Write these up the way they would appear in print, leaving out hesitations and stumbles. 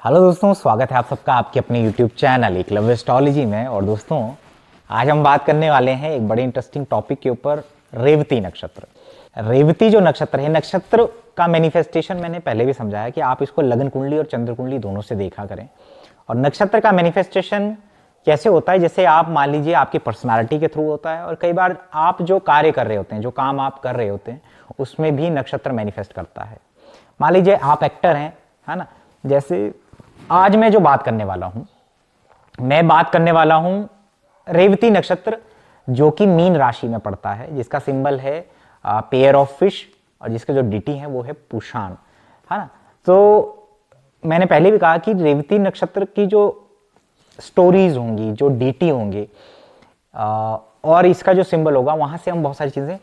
Hello दोस्तों, स्वागत है आप सबका आपके अपने YouTube चैनल एकलव्य एस्ट्रोलॉजी में। और दोस्तों, आज हम बात करने वाले हैं एक बड़े इंटरेस्टिंग टॉपिक के ऊपर, रेवती नक्षत्र। रेवती जो नक्षत्र है, नक्षत्र का मैनिफेस्टेशन मैंने पहले भी समझाया कि आप इसको लगन कुंडली और चंद्र कुंडली दोनों से देखा करें। और नक्षत्र का मैनिफेस्टेशन कैसे होता है, जैसे आप मान लीजिए आपकी पर्सनालिटी के थ्रू होता है, और कई बार आप जो कार्य कर रहे होते हैं, जो काम आप कर रहे होते हैं, उसमें भी नक्षत्र मैनिफेस्ट करता है। मान लीजिए आप एक्टर हैं, है ना। जैसे आज मैं जो बात करने वाला हूं, मैं बात करने वाला हूं रेवती नक्षत्र, जो कि मीन राशि में पड़ता है, जिसका सिंबल है पेयर ऑफ फिश, और जिसके जो डिटी है वो है पुषाण, है ना। तो मैंने पहले भी कहा कि रेवती नक्षत्र की जो स्टोरीज होंगी, जो डीटी होंगे, और इसका जो सिंबल होगा, वहां से हम बहुत सारी चीजें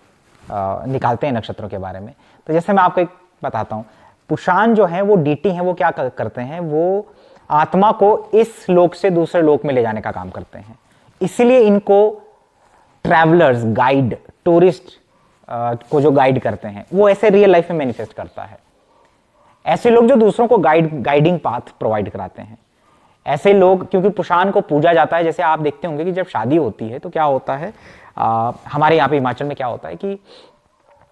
निकालते हैं नक्षत्रों के बारे में। तो जैसे मैं आपको एक बताता हूं, पुषाण जो है वो डीटी है, वो क्या करते हैं, वो आत्मा को इस लोक से दूसरे लोक में ले जाने का काम करते हैं। इसलिए इनको ट्रैवलर्स, गाइड, टूरिस्ट को जो गाइड करते हैं, वो ऐसे रियल लाइफ में मैनिफेस्ट करता है। ऐसे लोग जो दूसरों को गाइडिंग पाथ प्रोवाइड कराते हैं, ऐसे लोग, क्योंकि पुषाण को पूजा जाता है। जैसे आप देखते होंगे कि जब शादी होती है तो क्या होता है, हमारे यहाँ पे हिमाचल में क्या होता है कि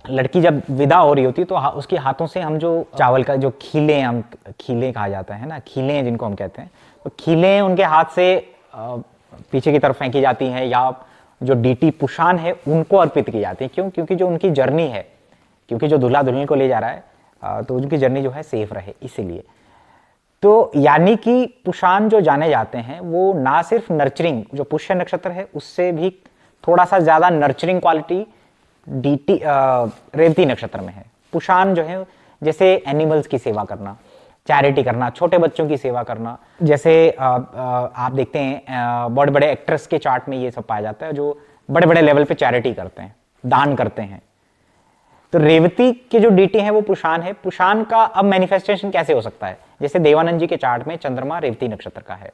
लड़की जब विदा हो रही होती है तो उसके हाथों से हम जो चावल का जो खीले, हम खीले कहा जाता है ना, खीले जिनको हम कहते हैं, तो खीले उनके हाथ से पीछे की तरफ फेंकी जाती हैं, या जो डीटी पुषाण है उनको अर्पित की जाती है। क्यों? क्योंकि जो उनकी जर्नी है, क्योंकि जो दूल्हा दुल्हन को ले जा रहा है, तो उनकी जर्नी जो है सेफ रहे, इसीलिए। तो यानी कि पुषाण जो जाने जाते हैं वो ना सिर्फ नर्चरिंग, जो पुष्य नक्षत्र है उससे भी थोड़ा सा ज्यादा नर्चरिंग क्वालिटी डीटी रेवती नक्षत्र में है। पुषाण जो है, जैसे एनिमल्स की सेवा करना, चैरिटी करना, छोटे बच्चों की सेवा करना। जैसे आप देखते हैं बड़े बड़े एक्ट्रेस के चार्ट में ये सब पाया जाता है, जो बड़े बड़े लेवल पे चैरिटी करते हैं, दान करते हैं। तो रेवती की जो डीटी है वो पुषाण है। पुषाण का अब मैनिफेस्टेशन कैसे हो सकता है, जैसे देवानंद जी के चार्ट में चंद्रमा रेवती नक्षत्र का है।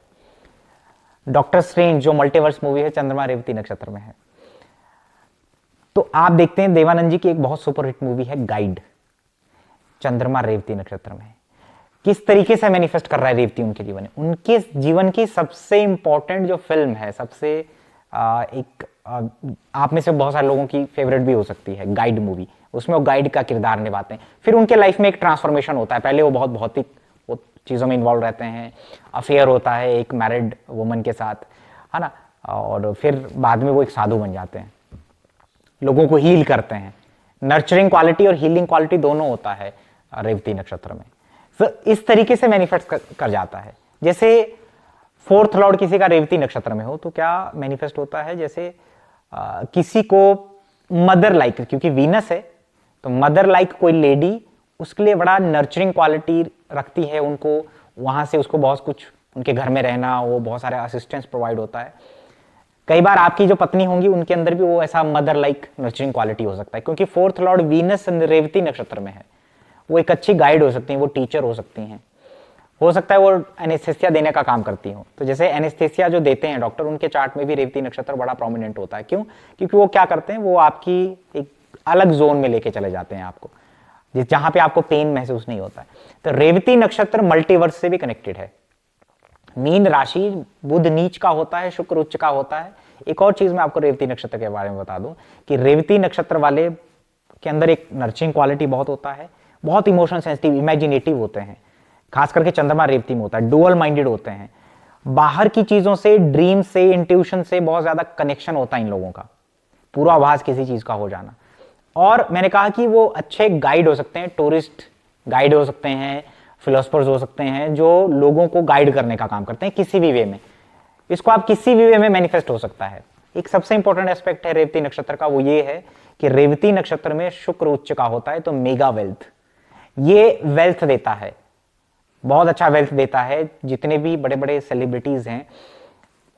डॉक्टर स्ट्रेंज जो मल्टीवर्स मूवी है, चंद्रमा रेवती नक्षत्र में है। तो आप देखते हैं देवानंद जी की एक बहुत सुपरहिट मूवी है गाइड, चंद्रमा रेवती नक्षत्र में। किस तरीके से मैनिफेस्ट कर रहा है रेवती उनके जीवन में। उनके जीवन की सबसे इंपॉर्टेंट जो फिल्म है, सबसे आप में से बहुत सारे लोगों की फेवरेट भी हो सकती है, गाइड मूवी। उसमें वो गाइड का किरदार निभाते हैं। फिर उनके लाइफ में एक ट्रांसफॉर्मेशन होता है। पहले वो बहुत भौतिक चीजों में इन्वॉल्व रहते हैं, अफेयर होता है एक मैरिड वुमन के साथ, है ना। और फिर बाद में वो एक साधु बन जाते हैं, लोगों को हील करते हैं। नर्चरिंग क्वालिटी और हीलिंग क्वालिटी दोनों होता है रेवती नक्षत्र में। तो इस तरीके से मैनिफेस्ट कर जाता है। जैसे फोर्थ लॉर्ड किसी का रेवती नक्षत्र में हो तो क्या मैनिफेस्ट होता है, जैसे किसी को मदर लाइक, क्योंकि वीनस है तो मदर लाइक कोई लेडी उसके लिए बड़ा नर्चरिंग क्वालिटी रखती है, उनको वहां से उसको बहुत कुछ, उनके घर में रहना, वो बहुत सारे असिस्टेंस प्रोवाइड होता है। कई बार आपकी जो पत्नी होंगी उनके अंदर भी वो ऐसा मदर लाइक नर्चरिंग क्वालिटी हो सकता है, क्योंकि फोर्थ लॉर्ड वीनस रेवती नक्षत्र में है। वो एक अच्छी गाइड हो सकती हैं, वो टीचर हो सकती हैं, हो सकता है वो एनेस्थेसिया देने का काम करती हो। तो जैसे एनेस्थेसिया जो देते हैं डॉक्टर, उनके चार्ट में भी रेवती नक्षत्र बड़ा प्रोमिनेंट होता है। क्यों? क्योंकि वो क्या करते हैं, वो आपकी एक अलग जोन में लेके चले जाते हैं आपको, जहां पे आपको पेन महसूस नहीं होता है। तो रेवती नक्षत्र मल्टीवर्स से भी कनेक्टेड है। मीन राशि, बुध नीच का होता है, शुक्र उच्च का होता है। एक और चीज मैं आपको रेवती नक्षत्र के बारे में बता दूं कि रेवती नक्षत्र वाले के अंदर एक नर्चरिंग क्वालिटी बहुत होता है, बहुत इमोशन सेंसिटिव, इमेजिनेटिव होते हैं। खास करके चंद्रमा रेवती में होता है, डुअल माइंडेड होते हैं। बाहर की चीजों से, ड्रीम से, इंट्यूशन से बहुत ज्यादा कनेक्शन होता है इन लोगों का, पूर्वाभास किसी चीज का हो जाना। और मैंने कहा कि वो अच्छे गाइड हो सकते हैं, टूरिस्ट गाइड हो सकते हैं, फिलोसफर्स हो सकते हैं, जो लोगों को गाइड करने का काम करते हैं किसी भी वे में। इसको आप किसी भी वे में मैनिफेस्ट हो सकता है। एक सबसे इंपॉर्टेंट एस्पेक्ट है रेवती नक्षत्र का, वो ये है कि रेवती नक्षत्र में शुक्र उच्च का होता है, तो मेगा वेल्थ, ये वेल्थ देता है, बहुत अच्छा वेल्थ देता है। जितने भी बड़े बड़े सेलिब्रिटीज हैं,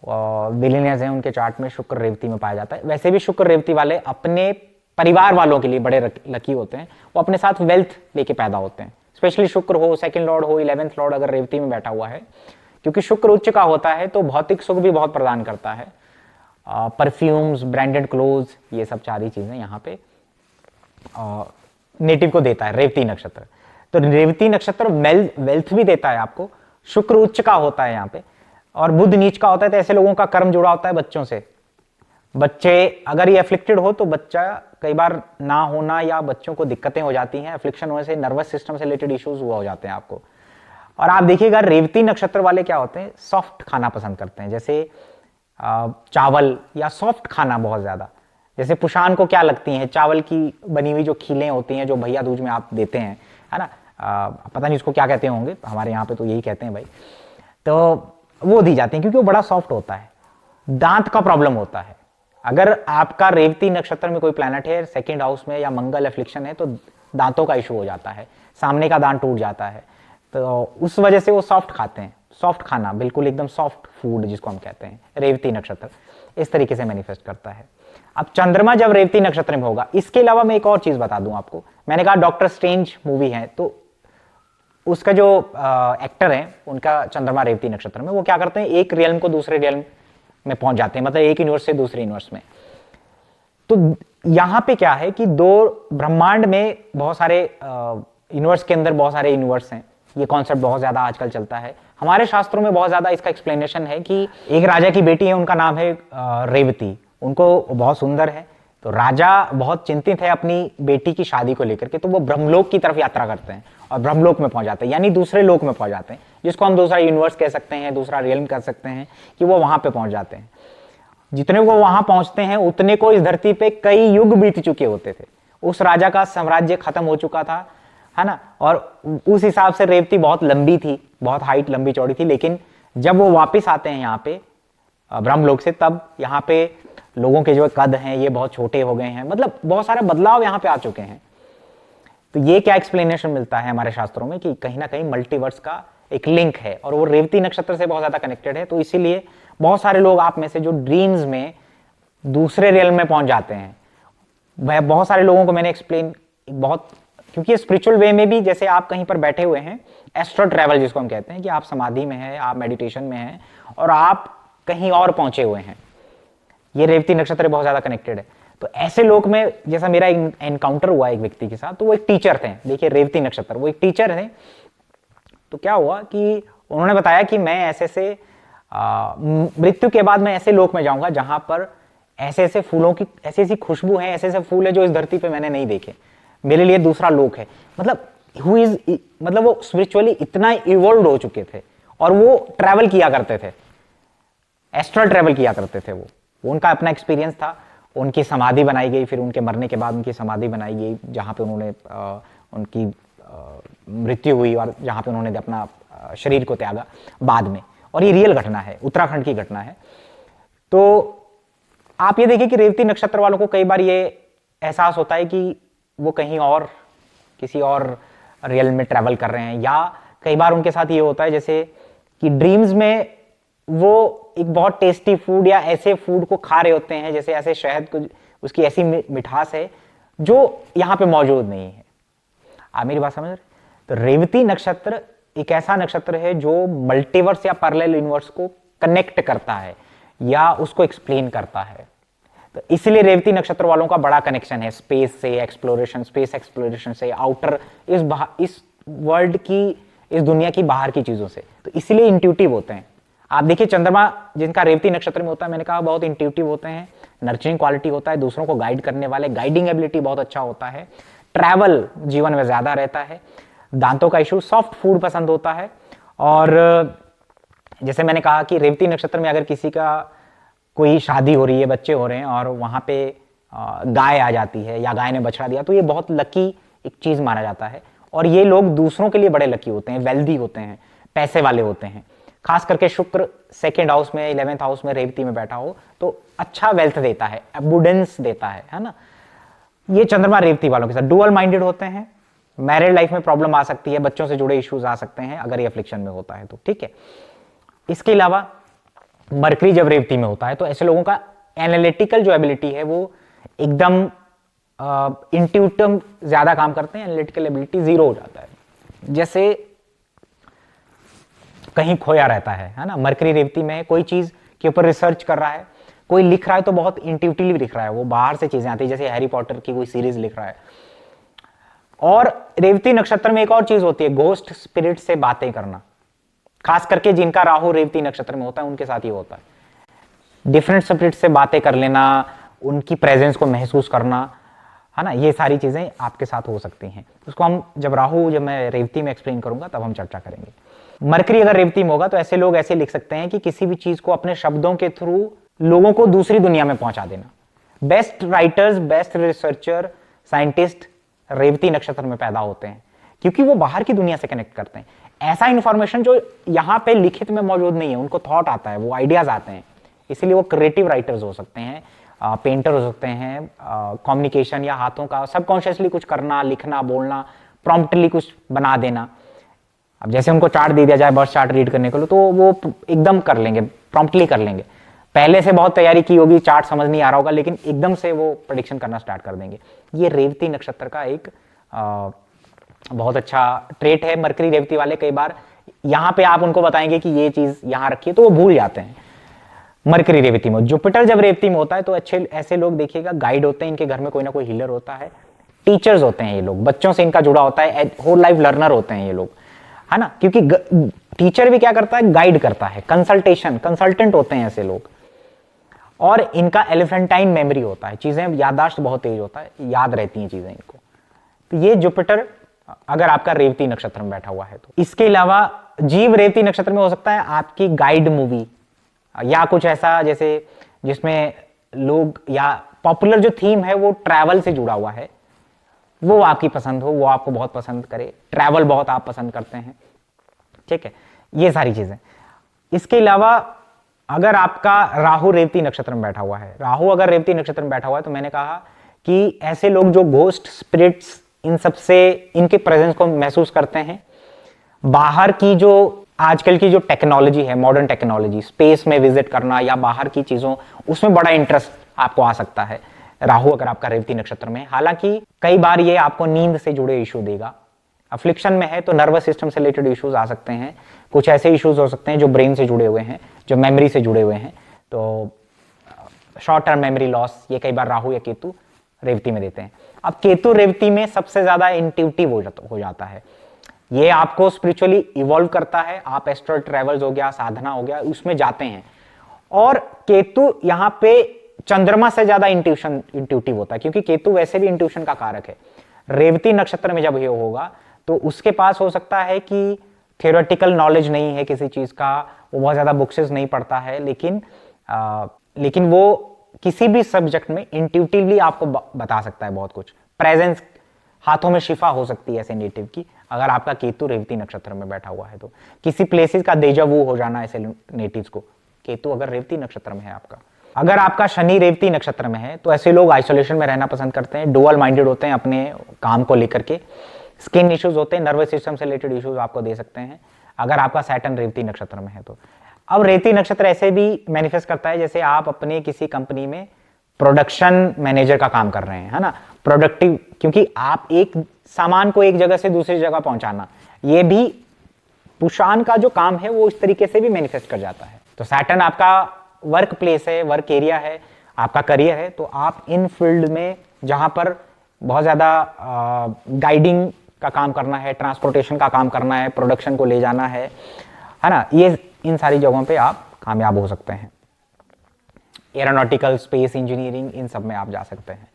बिलियनियर्स हैं, उनके चार्ट में शुक्र रेवती में पाया जाता है। वैसे भी शुक्र रेवती वाले अपने परिवार वालों के लिए बड़े लकी होते हैं, वो अपने साथ वेल्थ लेके पैदा होते हैं। स्पेशली शुक्र हो, सेकंड लॉर्ड हो, 11th लॉर्ड अगर रेवती में बैठा हुआ है, क्योंकि शुक्र उच्च का होता है तो भौतिक सुख भी बहुत प्रदान करता है। परफ्यूम्स, ब्रांडेड क्लोथ, ये सब सारी चीजें यहाँ पे नेटिव को देता है रेवती नक्षत्र। तो रेवती नक्षत्र वेल्थ भी देता है आपको, शुक्र उच्च का होता है यहाँ पे और बुध नीच का होता है, तो ऐसे लोगों का कर्म जुड़ा होता है बच्चों से। बच्चे अगर ये एफ्लिक्टेड हो तो बच्चा कई बार ना होना या बच्चों को दिक्कतें हो जाती हैं, एफ्लिक्शन होने से नर्वस सिस्टम से रिलेटेड इश्यूज हुआ हो जाते हैं आपको। और आप देखिएगा रेवती नक्षत्र वाले क्या होते हैं, सॉफ्ट खाना पसंद करते हैं, जैसे चावल या सॉफ्ट खाना बहुत ज्यादा। जैसे पुषाण को क्या लगती हैं, चावल की बनी हुई जो खीलें होती हैं जो भैया दूज में आप देते हैं, है ना, पता नहीं उसको क्या कहते होंगे, हमारे यहाँ पे तो यही कहते हैं भाई, तो वो दी जाती हैं क्योंकि वो बड़ा सॉफ्ट होता है। दांत का प्रॉब्लम होता है, अगर आपका रेवती नक्षत्र में कोई प्लैनेट है सेकंड हाउस में या मंगल एफ्लिक्शन है तो दांतों का इशू हो जाता है, सामने का दांत टूट जाता है, तो उस वजह से वो सॉफ्ट खाते हैं। सॉफ्ट खाना, बिल्कुल एकदम सॉफ्ट फूड जिसको हम कहते हैं, रेवती नक्षत्र इस तरीके से मैनिफेस्ट करता है। अब चंद्रमा जब रेवती नक्षत्र में होगा, इसके अलावा मैं एक और चीज बता दूं आपको, मैंने कहा डॉक्टर स्ट्रेंज मूवी है, तो उसका जो एक्टर है उनका चंद्रमा रेवती नक्षत्र में, वो क्या करते हैं, एक रियल्म को दूसरे रियल्म में पहुंच जाते हैं, मतलब एक यूनिवर्स से दूसरे यूनिवर्स में। तो यहां पे क्या है कि दो ब्रह्मांड में बहुत सारे यूनिवर्स के अंदर बहुत सारे यूनिवर्स हैं, ये कॉन्सेप्ट बहुत ज्यादा आजकल चलता है, हमारे शास्त्रों में बहुत ज्यादा इसका एक्सप्लेनेशन है कि एक राजा की बेटी है, उनका नाम है रेवती, उनको बहुत सुंदर है, तो राजा बहुत चिंतित है अपनी बेटी की शादी को लेकर के, तो वो ब्रह्मलोक की तरफ यात्रा करते हैं और ब्रह्मलोक में पहुंच जाते हैं, यानी दूसरे लोक में पहुंच जाते हैं, जिसको हम दूसरा यूनिवर्स कह सकते हैं, दूसरा रियल्म कह सकते हैं, कि वो वहां पे पहुंच जाते हैं। जितने वो वहां पहुंचते हैं उतने को इस धरती पे कई युग बीत चुके होते थे, उस राजा का साम्राज्य खत्म हो चुका था, है ना, और उस हिसाब से रेवती बहुत लंबी थी, बहुत हाइट लंबी चौड़ी थी, लेकिन जब वो वापस आते हैं यहाँ पे ब्रह्मलोक से, तब यहाँ पे लोगों के जो कद हैं ये बहुत छोटे हो गए हैं, मतलब बहुत सारे बदलाव यहाँ पे आ चुके हैं। तो ये क्या एक्सप्लेनेशन मिलता है हमारे शास्त्रों में कि कहीं ना कहीं मल्टीवर्स का एक लिंक है और वो रेवती नक्षत्र से बहुत ज्यादा कनेक्टेड है। तो इसीलिए बहुत सारे लोग आप में से जो ड्रीम्स में दूसरे रियल्म में पहुंच जाते हैं, वह बहुत सारे लोगों को मैंने एक्सप्लेन बहुत, क्योंकि स्पिरिचुअल वे में भी जैसे आप कहीं पर बैठे हुए हैं, एस्ट्रो ट्रैवल जिसको हम कहते हैं, कि आप समाधि में हैं, आप मेडिटेशन में हैं और आप कहीं और पहुंचे हुए हैं, ये रेवती नक्षत्र बहुत ज्यादा कनेक्टेड है। तो ऐसे लोग में, जैसा मेरा एनकाउंटर हुआ एक व्यक्ति के साथ, तो वो एक टीचर थे, देखिए रेवती नक्षत्र, वो एक टीचर थे। तो क्या हुआ कि उन्होंने बताया कि मैं ऐसे से मृत्यु के बाद मैं ऐसे लोक में जाऊंगा जहां पर ऐसे ऐसे फूलों की ऐसी ऐसी खुशबू है, ऐसे ऐसे फूल है जो इस धरती पे मैंने नहीं देखे, मेरे लिए दूसरा लोक है। मतलब मतलब वो स्पिरिचुअली इतना इवॉल्व हो चुके थे और वो ट्रैवल किया करते थे, एस्ट्रल ट्रैवल किया करते थे, वो उनका अपना एक्सपीरियंस था। उनकी समाधि बनाई गई, फिर उनके मरने के बाद उनकी समाधि बनाई गई जहां पे उन्होंने उनकी मृत्यु हुई और जहां पे उन्होंने अपना शरीर को त्यागा बाद में, और ये रियल घटना है, उत्तराखंड की घटना है। तो आप ये देखिए कि रेवती नक्षत्र वालों को कई बार ये एहसास होता है कि वो कहीं और किसी और रियल में ट्रैवल कर रहे हैं, या कई बार उनके साथ ये होता है जैसे कि ड्रीम्स में वो एक बहुत टेस्टी फूड या ऐसे फूड को खा रहे होते हैं, जैसे ऐसे शहद को, उसकी ऐसी मिठास है जो यहाँ पे मौजूद नहीं है। आप मेरी बात समझ रहे? तो रेवती नक्षत्र एक ऐसा नक्षत्र है जो मल्टीवर्स या पैरेलल यूनिवर्स को कनेक्ट करता है या उसको एक्सप्लेन करता है। तो इसलिए रेवती नक्षत्र वालों का बड़ा कनेक्शन है स्पेस से, एक्सप्लोरेशन, स्पेस एक्सप्लोरेशन से, आउटर इस वर्ल्ड की, इस दुनिया की बाहर की चीजों से। तो इसलिए इंट्यूटिव होते हैं। आप देखिए चंद्रमा जिनका रेवती नक्षत्र में होता है, मैंने कहा बहुत इंट्यूटिव होते हैं, नर्चरिंग क्वालिटी होता है, दूसरों को गाइड करने वाले, गाइडिंग एबिलिटी बहुत अच्छा होता है, ट्रैवल जीवन में ज्यादा रहता है, दांतों का इशू, सॉफ्ट फूड पसंद होता है। और जैसे मैंने कहा कि रेवती नक्षत्र में अगर किसी का कोई शादी हो रही है, बच्चे हो रहे हैं और वहां पे गाय आ जाती है या गाय ने बछड़ा दिया, तो ये बहुत लकी एक चीज माना जाता है। और ये लोग दूसरों के लिए बड़े लकी होते हैं, वेल्दी होते हैं, पैसे वाले होते हैं। खास करके शुक्र सेकेंड हाउस में, 11th हाउस में रेवती में बैठा हो तो अच्छा वेल्थ देता है, अबुडेंस देता है ना। ये चंद्रमा रेवती वालों के साथ डुअल माइंडेड होते हैं, मैरिड लाइफ में प्रॉब्लम आ सकती है, बच्चों से जुड़े इश्यूज आ सकते हैं अगर ये अफ्लिक्शन में होता है तो, ठीक है। इसके अलावा मरकरी जब रेवती में होता है तो ऐसे लोगों का एनालिटिकल जो एबिलिटी है वो एकदम इंट्यूटिव ज्यादा काम करते हैं, एनालिटिकल एबिलिटी जीरो हो जाता है, जैसे कहीं खोया रहता है ना। मरकरी रेवती में कोई चीज के ऊपर रिसर्च कर रहा है, कोई लिख रहा है तो बहुत इंट्यूटिवली लिख रहा है, वो बाहर से चीजें आती है, जैसे हैरी पॉटर की कोई सीरीज लिख रहा है। और रेवती नक्षत्र में एक और चीज होती है, घोस्ट स्पिरिट से बातें करना, खास करके जिनका राहु रेवती नक्षत्र में होता है उनके साथ ये होता है। डिफरेंट स्पिरिट से बातें कर लेना, उनकी प्रेजेंस को महसूस करना, है ना, ये सारी चीजें आपके साथ हो सकती हैं। उसको हम जब मैं रेवती में एक्सप्लेन करूंगा तब हम चर्चा करेंगे। मरकरी अगर रेवती में होगा तो ऐसे लोग ऐसे लिख सकते हैं कि किसी भी चीज को अपने शब्दों के थ्रू लोगों को दूसरी दुनिया में पहुंचा देना। Best writers, best researcher, scientist Revati नक्षत्र में पैदा होते हैं, क्योंकि वो बाहर की दुनिया से कनेक्ट करते हैं। ऐसा इंफॉर्मेशन जो यहां पे लिखित में मौजूद नहीं है, उनको थॉट आता है, वो आइडियाज आते हैं, इसलिए वो क्रिएटिव राइटर्स हो सकते हैं, पेंटर हो सकते हैं, कम्युनिकेशन या हाथों का सबकॉन्शियसली कुछ करना, लिखना, बोलना, प्रॉम्प्टली कुछ बना देना। अब जैसे उनको चार्ट दे दिया जाए बर्थ चार्ट रीड करने के लिए, तो वो एकदम कर लेंगे, प्रॉम्प्टली कर लेंगे। पहले से बहुत तैयारी की होगी, चार्ट समझ नहीं आ रहा होगा, लेकिन एकदम से वो प्रेडिक्शन करना स्टार्ट कर देंगे। ये रेवती नक्षत्र का एक बहुत अच्छा ट्रेट है। मरकरी रेवती वाले कई बार यहां पे आप उनको बताएंगे कि ये चीज यहां रखिए तो वो भूल जाते हैं। मरकरी रेवती में, जुपिटर जब रेवती में होता है तो अच्छे ऐसे लोग देखिएगा गाइड होते हैं, इनके घर में कोई ना कोई हीलर होता है, टीचर्स होते हैं ये लोग, बच्चों से इनका जुड़ा होता है, होल लाइफ लर्नर होते हैं ये लोग, है ना, क्योंकि टीचर भी क्या करता है, गाइड करता है, कंसल्टेंट होते हैं ऐसे लोग। और इनका एलिफेंटाइन मेमोरी होता है, चीजें याददाश्त बहुत तेज होता है, याद रहती हैं चीजें इनको। तो ये जुपिटर अगर आपका रेवती नक्षत्र में बैठा हुआ है तो। इसके अलावा जीव रेवती नक्षत्र में हो सकता है आपकी गाइड मूवी या कुछ ऐसा जैसे जिसमें लोग, या पॉपुलर जो थीम है वो ट्रैवल से जुड़ा हुआ है, वो आपकी पसंद हो, वो आपको बहुत पसंद करे, ट्रैवल बहुत आप पसंद करते हैं, ठीक है, ये सारी चीजें। इसके अलावा अगर आपका राहु रेवती नक्षत्र में बैठा हुआ है, राहु अगर रेवती नक्षत्र में बैठा हुआ है तो मैंने कहा कि ऐसे लोग जो घोस्ट, स्पिरिट्स, इन सबसे इनके प्रेजेंस को महसूस करते हैं। बाहर की जो आजकल की जो टेक्नोलॉजी है, मॉडर्न टेक्नोलॉजी, स्पेस में विजिट करना या बाहर की चीजों, उसमें बड़ा इंटरेस्ट आपको आ सकता है राहु अगर आपका रेवती नक्षत्र में। हालांकि कई बार ये आपको नींद से जुड़े इशू देगा। अफ्लिक्शन में है तो नर्वस सिस्टम से रिलेटेड इश्यूज आ सकते हैं, कुछ ऐसे इश्यूज हो सकते हैं जो ब्रेन से जुड़े हुए हैं, जो मेमोरी से जुड़े हुए हैं, तो शॉर्ट टर्म मेमोरी लॉस, ये कई बार राहु या केतु रेवती में देते हैं। अब केतु रेवती में सबसे ज्यादा इंट्यूटिव हो जाता है, ये आपको स्पिरिचुअली इवॉल्व करता है, आप एस्ट्रल ट्रेवल्स हो गया, साधना हो गया, उसमें जाते हैं। और केतु यहां पे चंद्रमा से ज्यादा इंट्यूटिव होता है, क्योंकि केतु वैसे भी इंट्यूशन का कारक है। रेवती नक्षत्र में जब ये होगा तो उसके पास हो सकता है कि थियोरेटिकल नॉलेज नहीं है किसी चीज का, वो बहुत ज्यादा बुक्सेस नहीं पढ़ता है, लेकिन वो किसी भी सब्जेक्ट में इंट्यूटिवली आपको बता सकता है बहुत कुछ। प्रेजेंस, हाथों में शिफा हो सकती है ऐसे नेटिव की, अगर आपका केतु रेवती नक्षत्र में बैठा हुआ है तो। किसी प्लेसेस का डेजा वू हो जाना ऐसे नेटिव्स को, केतु अगर रेवती नक्षत्र में है आपका। अगर आपका शनि रेवती नक्षत्र में है तो ऐसे लोग आइसोलेशन में रहना पसंद करते हैं, डुअल माइंडेड होते हैं अपने काम को लेकर के, स्किन इश्यूज होते हैं, नर्वस सिस्टम से रिलेटेड इश्यूज आपको दे सकते हैं अगर आपका सैटर्न रेवती नक्षत्र में है तो। अब रेवती नक्षत्र ऐसे भी मैनिफेस्ट करता है जैसे आप अपने किसी कंपनी में प्रोडक्शन मैनेजर का काम कर रहे हैं, है ना, प्रोडक्टिव, क्योंकि आप एक सामान को एक जगह से दूसरी जगह पहुंचाना, ये भी पुषान का जो काम है वो इस तरीके से भी मैनिफेस्ट कर जाता है। तो सैटर्न आपका वर्क प्लेस है, वर्क एरिया है, आपका करियर है, तो आप इन फील्ड में जहां पर बहुत ज्यादा गाइडिंग का काम करना है, ट्रांसपोर्टेशन का काम करना है, प्रोडक्शन को ले जाना है ना, ये इन सारी जगहों पे आप कामयाब हो सकते हैं। एरोनॉटिकल, स्पेस इंजीनियरिंग, इन सब में आप जा सकते हैं।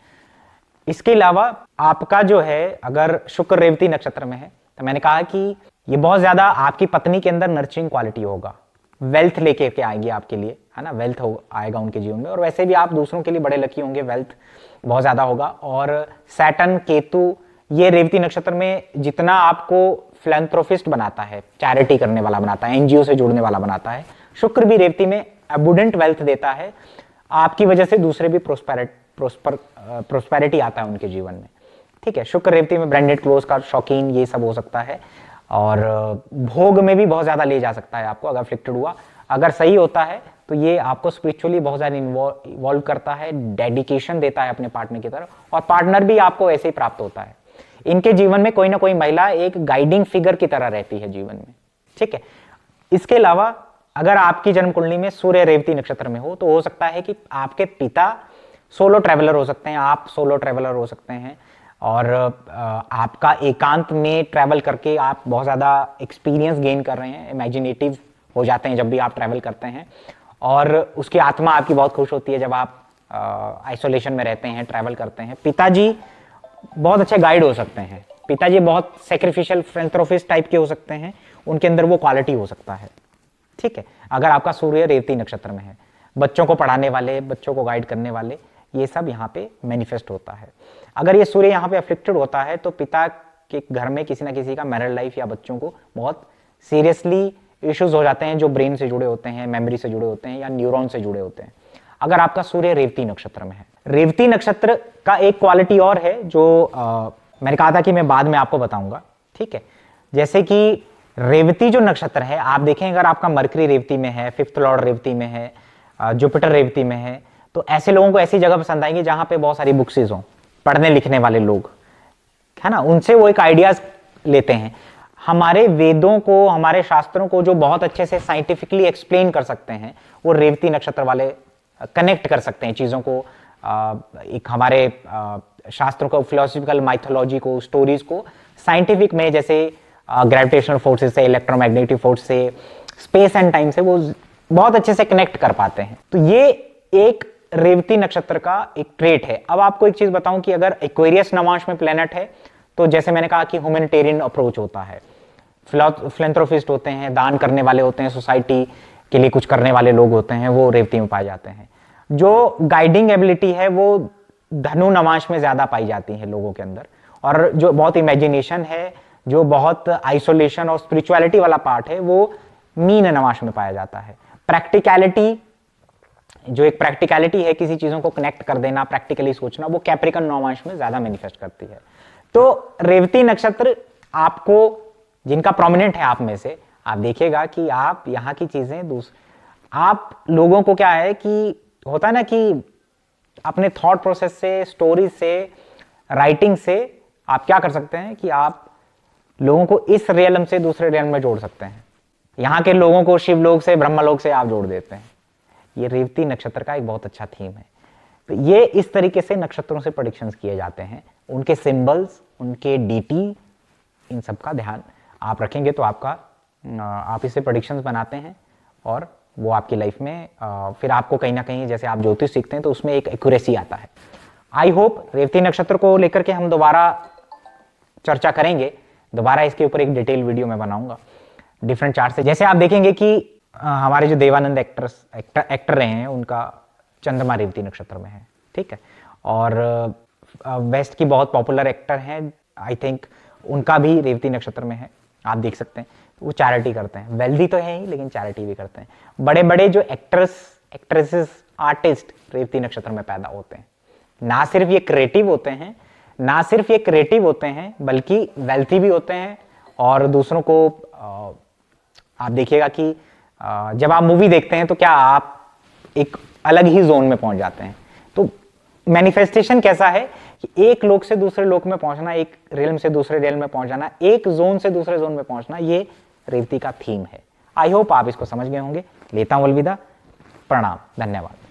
इसके अलावा आपका जो है अगर शुक्र रेवती नक्षत्र में है तो मैंने कहा कि ये बहुत ज्यादा आपकी पत्नी के अंदर नर्चरिंग क्वालिटी होगा, वेल्थ लेके के आएगी आपके लिए, है ना, वेल्थ आएगा उनके जीवन में, और वैसे भी आप दूसरों के लिए बड़े लकी होंगे, वेल्थ बहुत ज्यादा होगा। और सैटर्न, केतु, ये रेवती नक्षत्र में जितना आपको फिलैंथ्रोपिस्ट बनाता है, चैरिटी करने वाला बनाता है, एनजीओ से जुड़ने वाला बनाता है, शुक्र भी रेवती में अबुडेंट वेल्थ देता है, आपकी वजह से दूसरे भी प्रोस्पेरिटी आता है उनके जीवन में, ठीक है। शुक्र रेवती में ब्रांडेड क्लोथ का शौकीन, ये सब हो सकता है, और भोग में भी बहुत ज्यादा ले जा सकता है आपको अगर फ्लिक्टेड हुआ। अगर सही होता है तो ये आपको स्पिरिचुअली बहुत ज्यादा इन्वॉल्व करता है, डेडिकेशन देता है अपने पार्टनर की तरफ, और पार्टनर भी आपको ऐसे ही प्राप्त होता है। इनके जीवन में कोई ना कोई महिला एक गाइडिंग फिगर की तरह रहती है जीवन में, ठीक है। इसके अलावा अगर आपकी जन्म कुंडली में सूर्य रेवती नक्षत्र में हो तो हो सकता है कि आपके पिता सोलो ट्रैवलर हो सकते हैं, आप सोलो ट्रैवलर हो सकते हैं, और आपका एकांत में ट्रैवल करके आप बहुत ज़्यादा एक्सपीरियंस गेन कर रहे हैं, इमेजिनेटिव हो जाते हैं जब भी आप ट्रैवल करते हैं, और उसकी आत्मा आपकी बहुत खुश होती है जब आप आइसोलेशन में रहते हैं, ट्रैवल करते हैं। पिताजी बहुत अच्छे गाइड हो सकते हैं, पिताजी बहुत सेक्रीफिशियल फिलैंथ्रोपिस्ट टाइप के हो सकते हैं, उनके अंदर वो क्वालिटी हो सकता है, ठीक है, अगर आपका सूर्य रेवती नक्षत्र में है। बच्चों को पढ़ाने वाले, बच्चों को गाइड करने वाले, ये सब यहाँ पे मैनिफेस्ट होता है। अगर ये सूर्य यहाँ पे अफ्लिक्टेड होता है तो पिता के घर में किसी ना किसी का मैरिड लाइफ या बच्चों को बहुत सीरियसली इश्यूज हो जाते हैं जो ब्रेन से जुड़े होते हैं, मेमोरी से जुड़े होते हैं या न्यूरॉन से जुड़े होते हैं, अगर आपका सूर्य रेवती नक्षत्र में है। रेवती नक्षत्र का एक क्वालिटी और है जो मैंने कहा था कि मैं बाद में आपको बताऊंगा, ठीक है। जैसे कि रेवती जो नक्षत्र है, आप देखें अगर आपका मरकरी रेवती में है, 5th लॉर्ड रेवती में है, जुपिटर रेवती में है, तो ऐसे लोगों को ऐसी जगह पसंद आएंगी जहां पे बहुत सारी बुक्सेस हों, पढ़ने लिखने वाले लोग, है ना, उनसे वो एक आइडियाज लेते हैं। हमारे वेदों को, हमारे शास्त्रों को जो बहुत अच्छे से साइंटिफिकली एक्सप्लेन कर सकते हैं, वो रेवती नक्षत्र वाले कनेक्ट कर सकते हैं चीज़ों को, एक हमारे शास्त्रों को, फिलोसफिकल माइथोलॉजी को, स्टोरीज को साइंटिफिक में, जैसे ग्रेविटेशनल फोर्सेस से, इलेक्ट्रोमैग्नेटिक फोर्स से, स्पेस एंड टाइम से वो बहुत अच्छे से कनेक्ट कर पाते हैं। तो ये एक रेवती नक्षत्र का एक ट्रेट है। अब आपको एक चीज बताऊं कि अगर एक्वेरियस नवांश में प्लेनेट है तो जैसे मैंने कहा कि ह्यूमैनिटेरियन अप्रोच होता है, फिलैंथ्रोपिस्ट होते हैं, दान करने वाले होते हैं, सोसाइटी के लिए कुछ करने वाले लोग होते हैं, वो रेवती में पाए जाते हैं। जो गाइडिंग एबिलिटी है वो धनु नवांश में ज्यादा पाई जाती है लोगों के अंदर, और जो बहुत इमेजिनेशन है, जो बहुत आइसोलेशन और स्पिरिचुअलिटी वाला पार्ट है, वो मीन नवांश में पाया जाता है। प्रैक्टिकलिटी, जो एक प्रैक्टिकलिटी है, किसी चीजों को कनेक्ट कर देना, प्रैक्टिकली सोचना, वो कैप्रिकन नवांश में ज्यादा मैनिफेस्ट करती है। तो रेवती नक्षत्र आपको, जिनका प्रोमिनेंट है आप में से, आप देखिएगा कि आप यहाँ की चीजें आप लोगों को क्या है कि होता है ना कि अपने थॉट प्रोसेस से, स्टोरीज से, राइटिंग से आप क्या कर सकते हैं कि आप लोगों को इस रियलम से दूसरे रियलम में जोड़ सकते हैं। यहाँ के लोगों को शिवलोक से, ब्रह्मलोक से आप जोड़ देते हैं। ये रेवती नक्षत्र का एक बहुत अच्छा थीम है। तो ये इस तरीके से नक्षत्रों से प्रेडिक्शंस किए जाते हैं, उनके सिंबल्स, उनके डीटी, इन सब का ध्यान आप रखेंगे तो आप इससे प्रेडिक्शंस बनाते हैं और वो आपकी लाइफ में फिर आपको कहीं ना कहीं, जैसे आप ज्योतिष सीखते हैं तो उसमें एक एक्यूरेसी आता है। आई होप रेवती नक्षत्र को लेकर के हम दोबारा चर्चा करेंगे, दोबारा इसके ऊपर एक डिटेल वीडियो में बनाऊंगा डिफरेंट चार्ट से। जैसे आप देखेंगे कि हमारे जो देवानंद एक्टर रहे हैं, उनका चंद्रमा रेवती नक्षत्र में है, ठीक है, और वेस्ट की बहुत पॉपुलर एक्टर हैं, आई थिंक उनका भी रेवती नक्षत्र में है, आप देख सकते हैं। तो वो चैरिटी करते हैं, वेल्दी तो है ही लेकिन चैरिटी भी करते हैं। बड़े बड़े जो एक्ट्रेसेस, आर्टिस्ट रेवती नक्षत्र में पैदा होते हैं। ना सिर्फ ये क्रिएटिव होते हैं, बल्कि वेल्थी भी होते हैं, और दूसरों को आप देखिएगा कि जब आप मूवी देखते हैं तो क्या आप एक अलग ही जोन में पहुंच जाते हैं। तो मैनिफेस्टेशन कैसा है कि एक लोक से दूसरे लोक में पहुंचना, एक रियल्म से दूसरे रियल्म में पहुंच जाना, एक जोन से दूसरे जोन में पहुंचना, ये रेवती का थीम है। आई होप आप इसको समझ गए होंगे। लेता हूं अलविदा, प्रणाम, धन्यवाद।